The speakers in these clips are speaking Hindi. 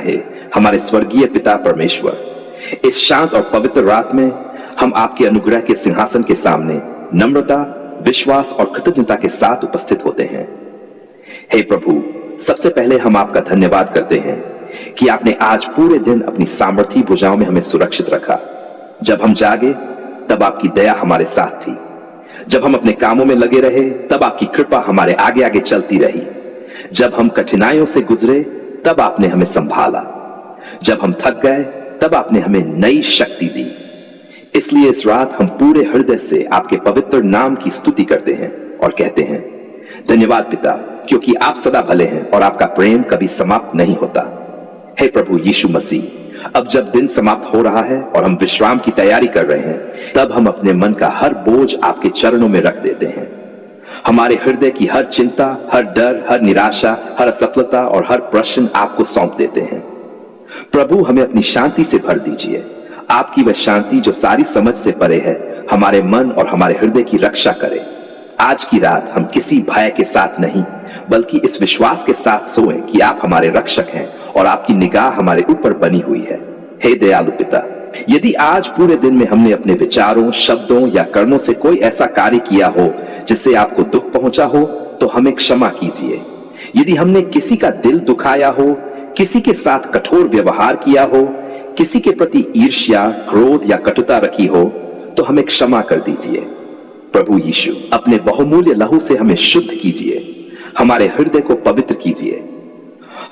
है हमारे स्वर्गीय पिता परमेश्वर, इस शांत और पवित्र रात में हम आपके अनुग्रह के सिंहासन के सामने नम्रता, विश्वास और कृतज्ञता के साथ उपस्थित होते हैं। हे प्रभु, सबसे पहले हम आपका धन्यवाद करते हैं कि आपने आज पूरे दिन अपनी सामर्थी भुजाओं में हमें सुरक्षित रखा। जब हम जागे तब आपकी दया हमारे साथ थी, जब हम अपने कामों में लगे रहे तब आपकी कृपा हमारे आगे आगे चलती रही, जब हम कठिनाइयों से गुजरे तब आपने हमें संभाला, जब हम थक गए तब आपने हमें नई शक्ति दी। इसलिए इस रात हम पूरे हृदय से आपके पवित्र नाम की स्तुति करते हैं और कहते हैं, धन्यवाद पिता, क्योंकि आप सदा भले हैं और आपका प्रेम कभी समाप्त नहीं होता। हे प्रभु यीशु मसीह, अब जब दिन समाप्त हो रहा है और हम विश्राम की तैयारी कर रहे हैं, तब हम अपने मन का हर बोझ आपके चरणों में रख देते हैं। हमारे हृदय की हर चिंता, हर डर, हर निराशा, हर असफलता और हर प्रश्न आपको सौंप देते हैं। प्रभु, हमें अपनी शांति से भर दीजिए। आपकी वह शांति जो सारी समझ से परे है, हमारे मन और हमारे हृदय की रक्षा करे। आज की रात हम किसी भय के साथ नहीं, बल्कि इस विश्वास के साथ सोएं कि आप हमारे रक्षक हैं और आपकी निगाह हमारे ऊपर बनी हुई है। हे दयालु पिता, यदि आज पूरे दिन में हमने अपने विचारों, शब्दों या कर्मों से कोई ऐसा कार्य किया हो जिससे आपको दुख पहुंचा हो, तो हमें क्षमा कीजिए। यदि हमने किसी का दिल दुखाया हो, किसी के साथ कठोर व्यवहार किया हो, किसी के प्रति ईर्ष्या, क्रोध या कटुता रखी हो, तो हमें क्षमा कर दीजिए। प्रभु यीशु, अपने बहुमूल्य लहू से हमें शुद्ध कीजिए, हमारे हृदय को पवित्र कीजिए।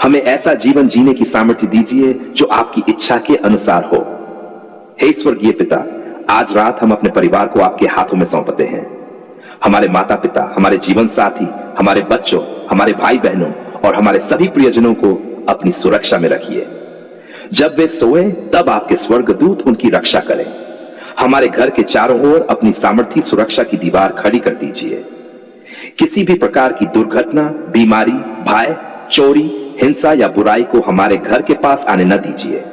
हमें ऐसा जीवन जीने की सामर्थ्य दीजिए जो आपकी इच्छा के अनुसार हो। हे स्वर्गीय पिता, आज रात हम अपने परिवार को आपके हाथों में सौंपते हैं। हमारे माता पिता, हमारे जीवन साथी, हमारे बच्चों, हमारे भाई बहनों और हमारे सभी प्रियजनों को अपनी सुरक्षा में रखिए। जब वे सोएं तब आपके स्वर्गदूत उनकी रक्षा करें। हमारे घर के चारों ओर अपनी सामर्थी सुरक्षा की दीवार खड़ी कर दीजिए। किसी भी प्रकार की दुर्घटना, बीमारी, भय, चोरी, हिंसा या बुराई को हमारे घर के पास आने न दीजिए।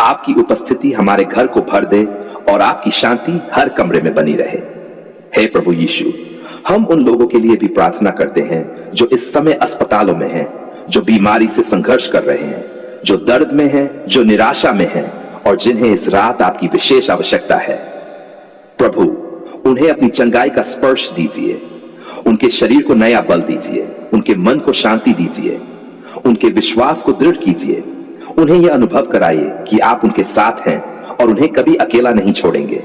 आपकी उपस्थिति हमारे घर को भर दे और आपकी शांति हर कमरे में बनी रहे। हे प्रभु यीशु, हम उन लोगों के लिए भी प्रार्थना करते हैं जो इस समय अस्पतालों में हैं, जो बीमारी से संघर्ष कर रहे हैं, जो दर्द में हैं, जो निराशा में हैं और जिन्हें इस रात आपकी विशेष आवश्यकता है। प्रभु, उन्हें अपनी चंगाई का स्पर्श दीजिए, उनके शरीर को नया बल दीजिए, उनके मन को शांति दीजिए, उनके विश्वास को दृढ़ कीजिए। उन्हें यह अनुभव कराइए कि आप उनके साथ हैं और उन्हें कभी अकेला नहीं छोड़ेंगे।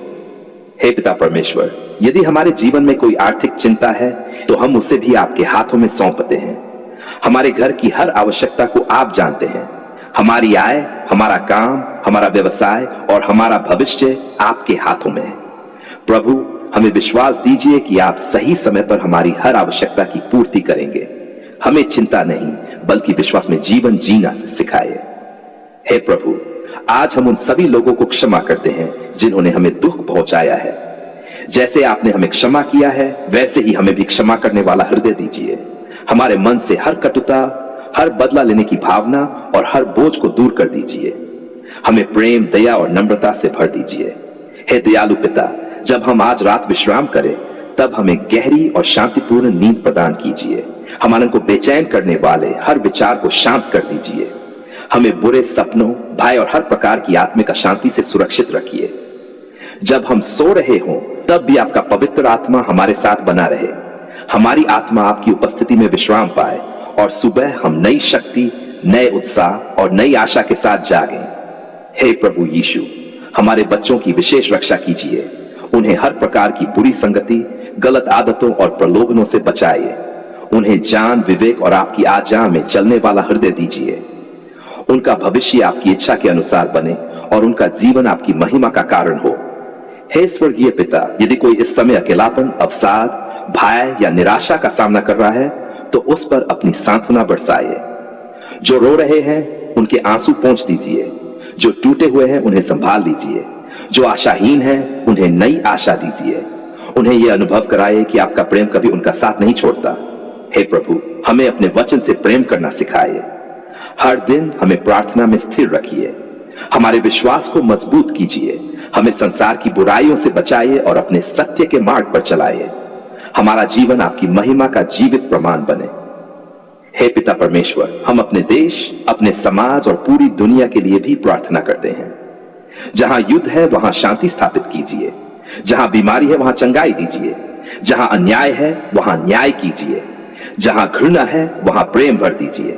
हे पिता परमेश्वर, यदि हमारे जीवन में कोई आर्थिक चिंता है तो हम उसे भी आपके हाथों में सौंपते हैं। हमारे घर की हर आवश्यकता को आप जानते हैं। हमारी आय, हमारा काम, हमारा व्यवसाय और हमारा भविष्य आपके हाथों में है। प्रभु, हमें विश्वास दीजिए कि आप सही समय पर हमारी हर आवश्यकता की पूर्ति करेंगे। हमें चिंता नहीं बल्कि विश्वास में जीवन जीना सिखाए। हे प्रभु, आज हम उन सभी लोगों को क्षमा करते हैं जिन्होंने हमें दुख पहुंचाया है। जैसे आपने हमें क्षमा किया है, वैसे ही हमें भी क्षमा करने वाला हृदय दीजिए। हमारे मन से हर कटुता, हर बदला लेने की भावना और हर बोझ को दूर कर दीजिए। हमें प्रेम, दया और नम्रता से भर दीजिए। हे दयालु पिता, जब हम आज रात विश्राम करें तब हमें गहरी और शांतिपूर्ण नींद प्रदान कीजिए। हम मन को बेचैन करने वाले हर विचार को शांत कर दीजिए। हमें बुरे सपनों, भय और हर प्रकार की आत्मिक अशांति से सुरक्षित रखिए। जब हम सो रहे हों तब भी आपका पवित्र आत्मा हमारे साथ बना रहे। हमारी आत्मा आपकी उपस्थिति में विश्राम पाए और सुबह हम नई शक्ति, नए उत्साह और नई आशा के साथ जागें। हे प्रभु यीशु, हमारे बच्चों की विशेष रक्षा कीजिए। उन्हें हर प्रकार की बुरी संगति, गलत आदतों और प्रलोभनों से बचाइए। उन्हें ज्ञान, विवेक और आपकी आज्ञा में चलने वाला हृदय दीजिए। उनका भविष्य आपकी इच्छा के अनुसार बने और उनका जीवन आपकी महिमा का कारण हो। हे स्वर्गीय पिता, यदि कोई इस समय अकेलापन, अवसाद, भय या निराशा का सामना कर रहा है तो उस पर अपनी सांत्वना बरसाइए। जो रो रहे हैं उनके आंसू पोंछ दीजिए। जो टूटे हुए हैं उन्हें संभाल लीजिए। जो आशाहीन हैं उन्हें नई आशा दीजिए। उन्हें यह अनुभव कराइए कि आपका प्रेम कभी उनका साथ नहीं छोड़ता। हे प्रभु, हमें अपने वचन से प्रेम करना सिखाइए। हर दिन हमें प्रार्थना में स्थिर रखिए। हमारे विश्वास को मजबूत कीजिए। हमें संसार की बुराइयों से बचाइए और अपने सत्य के मार्ग पर चलाइए। हमारा जीवन आपकी महिमा का जीवित प्रमाण बने। हे पिता परमेश्वर, हम अपने देश, अपने समाज और पूरी दुनिया के लिए भी प्रार्थना करते हैं। जहां युद्ध है वहां शांति स्थापित कीजिए, जहां बीमारी है वहां चंगाई दीजिए, जहां अन्याय है वहां न्याय कीजिए, जहां घृणा है वहां प्रेम भर दीजिए,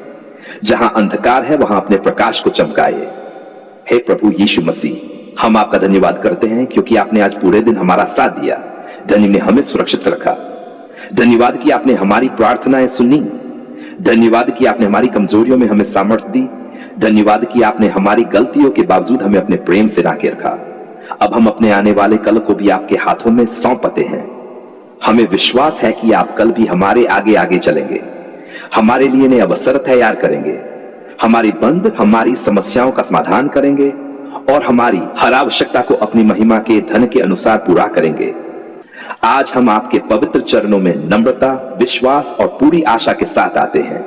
जहां अंधकार है वहां अपने प्रकाश को चमकाइए। हे प्रभु यीशु मसीह, हम आपका धन्यवाद करते हैं क्योंकि आपने आज पूरे दिन हमारा साथ दिया। धन्य ने हमें सुरक्षित रखा। धन्यवाद कि आपने हमारी प्रार्थनाएं सुनी। धन्यवाद कि आपने हमारी कमजोरियों में हमें सामर्थ्य दी। धन्यवाद कि आपने हमारी गलतियों के बावजूद हमें अपने प्रेम से राखे रखा। अब हम अपने आने वाले कल को भी आपके हाथों में सौंपते हैं। हमें विश्वास है कि आप कल भी हमारे आगे आगे चलेंगे, हमारे लिए नए अवसर तैयार करेंगे, हमारी समस्याओं का समाधान करेंगे और हमारी हर आवश्यकता को अपनी महिमा के धन के अनुसार पूरा करेंगे। आज हम आपके पवित्र चरणों में नम्रता, विश्वास और पूरी आशा के साथ आते हैं।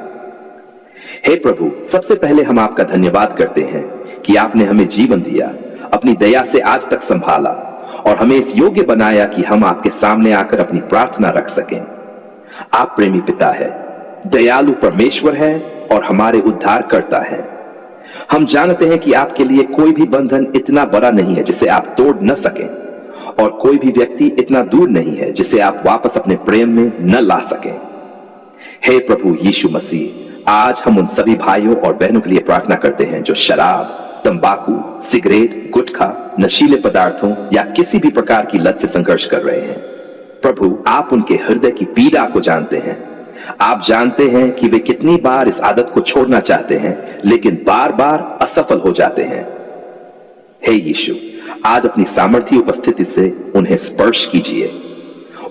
हे प्रभु, सबसे पहले हम आपका धन्यवाद करते हैं कि आपने हमें जीवन दिया, अपनी दया से आज तक संभाला और हमें इस योग्य बनाया कि हम आपके सामने आकर अपनी प्रार्थना रख सकें। आप प्रेमी पिता है, दयालु परमेश्वर है और हमारे उद्धार करता है। हम जानते हैं कि आपके लिए कोई भी बंधन इतना बड़ा नहीं है जिसे आप तोड़ न सकें और कोई भी व्यक्ति इतना दूर नहीं है जिसे आप वापस अपने प्रेम में न ला सकें। हे प्रभु यीशु मसीह, आज हम उन सभी भाइयों और बहनों के लिए प्रार्थना करते हैं जो शराब, तंबाकू, सिगरेट, गुटखा, नशीले पदार्थों या किसी भी प्रकार की लत से संघर्ष कर रहे हैं। प्रभु, आप उनके हृदय की पीड़ा को जानते हैं। आप जानते हैं कि वे कितनी बार इस आदत को छोड़ना चाहते हैं लेकिन बार बार असफल हो जाते हैं। हे यीशु, आज अपनी सामर्थ्य उपस्थिति से उन्हें स्पर्श कीजिए,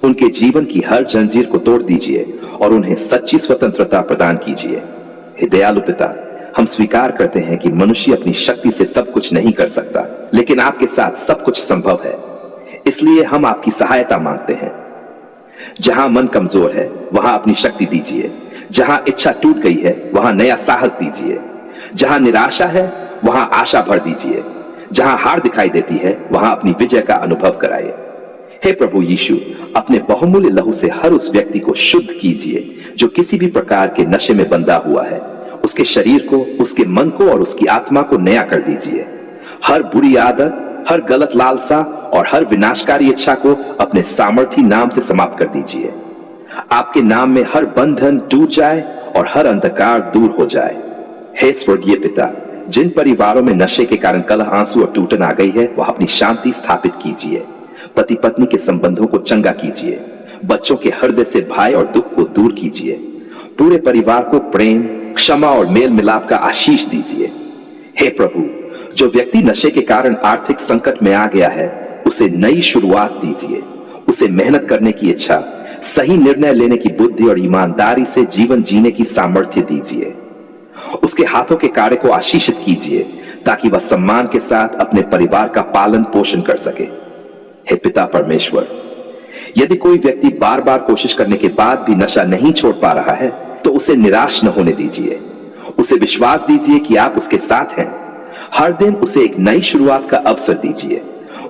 उनके जीवन की हर जंजीर को तोड़ दीजिए और उन्हें सच्ची स्वतंत्रता प्रदान कीजिए। हे दयालु पिता, हम स्वीकार करते हैं कि मनुष्य अपनी शक्ति से सब कुछ नहीं कर सकता, लेकिन आपके साथ सब कुछ संभव है। इसलिए हम आपकी सहायता मांगते हैं। जहां मन कमजोर है वहां अपनी शक्ति दीजिए, जहां इच्छा टूट गई है वहां नया साहस दीजिए, जहां निराशा है वहां आशा भर दीजिए, जहां हार दिखाई देती है वहां अपनी विजय का अनुभव कराइए। हे प्रभु यीशु, अपने बहुमूल्य लहू से हर उस व्यक्ति को शुद्ध कीजिए जो किसी भी प्रकार के नशे में बंधा हुआ है। उसके शरीर को, उसके मन को और उसकी आत्मा को नया कर दीजिए। हर बुरी आदत, हर गलत लालसा और हर विनाशकारी इच्छा को अपने सामर्थी नाम से समाप्त कर दीजिए। आपके नाम में हर बंधन टूट जाए और हर अंधकार दूर हो जाए। हे स्वर्गीय पिता, जिन परिवारों में नशे के कारण कलह, आंसू और टूटन आ गई है, वह अपनी शांति स्थापित कीजिए। पति पत्नी के संबंधों को चंगा कीजिए। बच्चों के हृदय से भय और दुख को दूर कीजिए। पूरे परिवार को प्रेम, क्षमा और मेल मिलाप का आशीष दीजिए। हे प्रभु, जो व्यक्ति नशे के कारण आर्थिक संकट में आ गया है, उसे नई शुरुआत दीजिए। उसे मेहनत करने की इच्छा, सही निर्णय लेने की बुद्धि और ईमानदारी से जीवन जीने की सामर्थ्य दीजिए। उसके हाथों के कार्य को आशीषित कीजिए ताकि वह सम्मान के साथ अपने परिवार का पालन पोषण कर सके। हे पिता परमेश्वर, यदि कोई व्यक्ति बार बार कोशिश करने के बाद भी नशा नहीं छोड़ पा रहा है तो उसे निराश न होने दीजिए। उसे विश्वास दीजिए कि आप उसके साथ हैं। हर दिन उसे एक नई शुरुआत का अवसर दीजिए।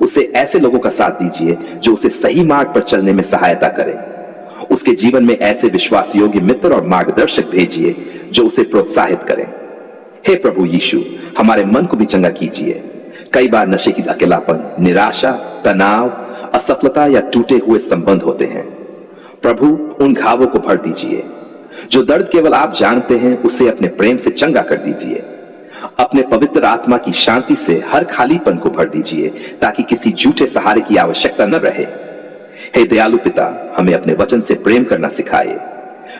उसे ऐसे लोगों का साथ दीजिए जो उसे सही मार्ग पर चलने में सहायता करें। उसके जीवन में ऐसे विश्वास योग्य मित्र और मार्गदर्शक भेजिए जो उसे प्रोत्साहित करें। हे प्रभु यीशु, हमारे मन को भी चंगा कीजिए। कई बार नशे की अकेलापन, निराशा, तनाव, असफलता या टूटे हुए संबंध होते हैं। प्रभु, उन घावों को भर दीजिए। जो दर्द केवल आप जानते हैं, उसे अपने प्रेम से चंगा कर दीजिए। अपने पवित्र आत्मा की शांति से हर खालीपन को भर दीजिए ताकि किसी झूठे सहारे की आवश्यकता न रहे। हे दयालु पिता, हमें अपने वचन से प्रेम करना सिखाइए।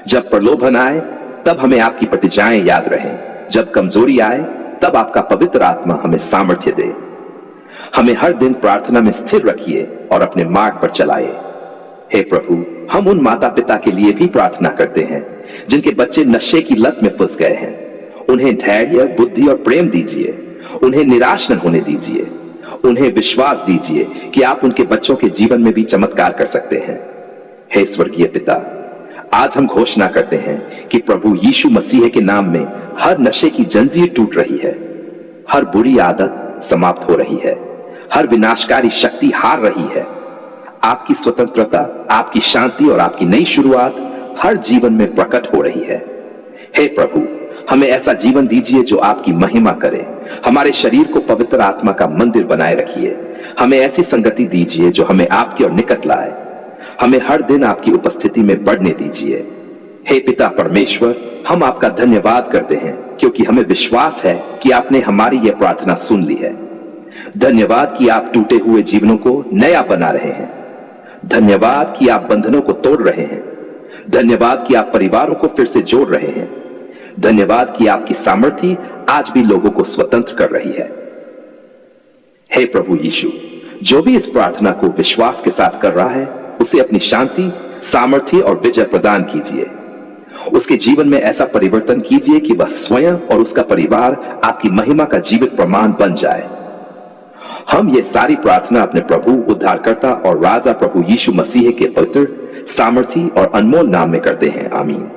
जब प्रलोभन आए तब हमें आपकी प्रतिज्ञाएं याद रहें। जब कमजोरी आए तब आपका पवित्र आत्मा हमें सामर्थ्य दे। हमें हर दिन प्रार्थना में स्थिर रखिए और अपने मार्ग पर चलाए। हे प्रभु, हम उन माता पिता के लिए भी प्रार्थना करते हैं जिनके बच्चे नशे की लत में फंस गए हैं। उन्हें धैर्य, बुद्धि और प्रेम दीजिए। उन्हें निराश न होने दीजिए। उन्हें विश्वास दीजिए कि आप उनके बच्चों के जीवन में भी चमत्कार कर सकते हैं। हे स्वर्गीय पिता, आज हम घोषणा करते हैं कि प्रभु यीशु मसीह के नाम में हर नशे की जंजीर टूट रही है, हर बुरी आदत समाप्त हो रही है, हर विनाशकारी शक्ति हार रही है। आपकी स्वतंत्रता, आपकी शांति और आपकी नई शुरुआत हर जीवन में प्रकट हो रही है। हे प्रभु, हमें ऐसा जीवन दीजिए जो आपकी महिमा करे। हमारे शरीर को पवित्र आत्मा का मंदिर बनाए रखिए। हमें ऐसी संगति दीजिए जो हमें आपकी ओर निकट लाए। हमें हर दिन आपकी उपस्थिति में बढ़ने दीजिए। हे पिता परमेश्वर, हम आपका धन्यवाद करते हैं क्योंकि हमें विश्वास है कि आपने हमारी यह प्रार्थना सुन ली है। धन्यवाद कि आप टूटे हुए जीवनों को नया बना रहे हैं। धन्यवाद कि आप बंधनों को तोड़ रहे हैं। धन्यवाद कि आप परिवारों को फिर से जोड़ रहे हैं। धन्यवाद कि आपकी सामर्थ्य आज भी लोगों को स्वतंत्र कर रही है। हे प्रभु यीशु, जो भी इस प्रार्थना को विश्वास के साथ कर रहा है, उसे अपनी शांति, सामर्थ्य और विजय प्रदान कीजिए। उसके जीवन में ऐसा परिवर्तन कीजिए कि वह स्वयं और उसका परिवार आपकी महिमा का जीवित प्रमाण बन जाए। हम ये सारी प्रार्थना अपने प्रभु, उद्धारकर्ता और राजा प्रभु यीशु मसीह के पवित्र, सामर्थी और अनमोल नाम में करते हैं। आमीन।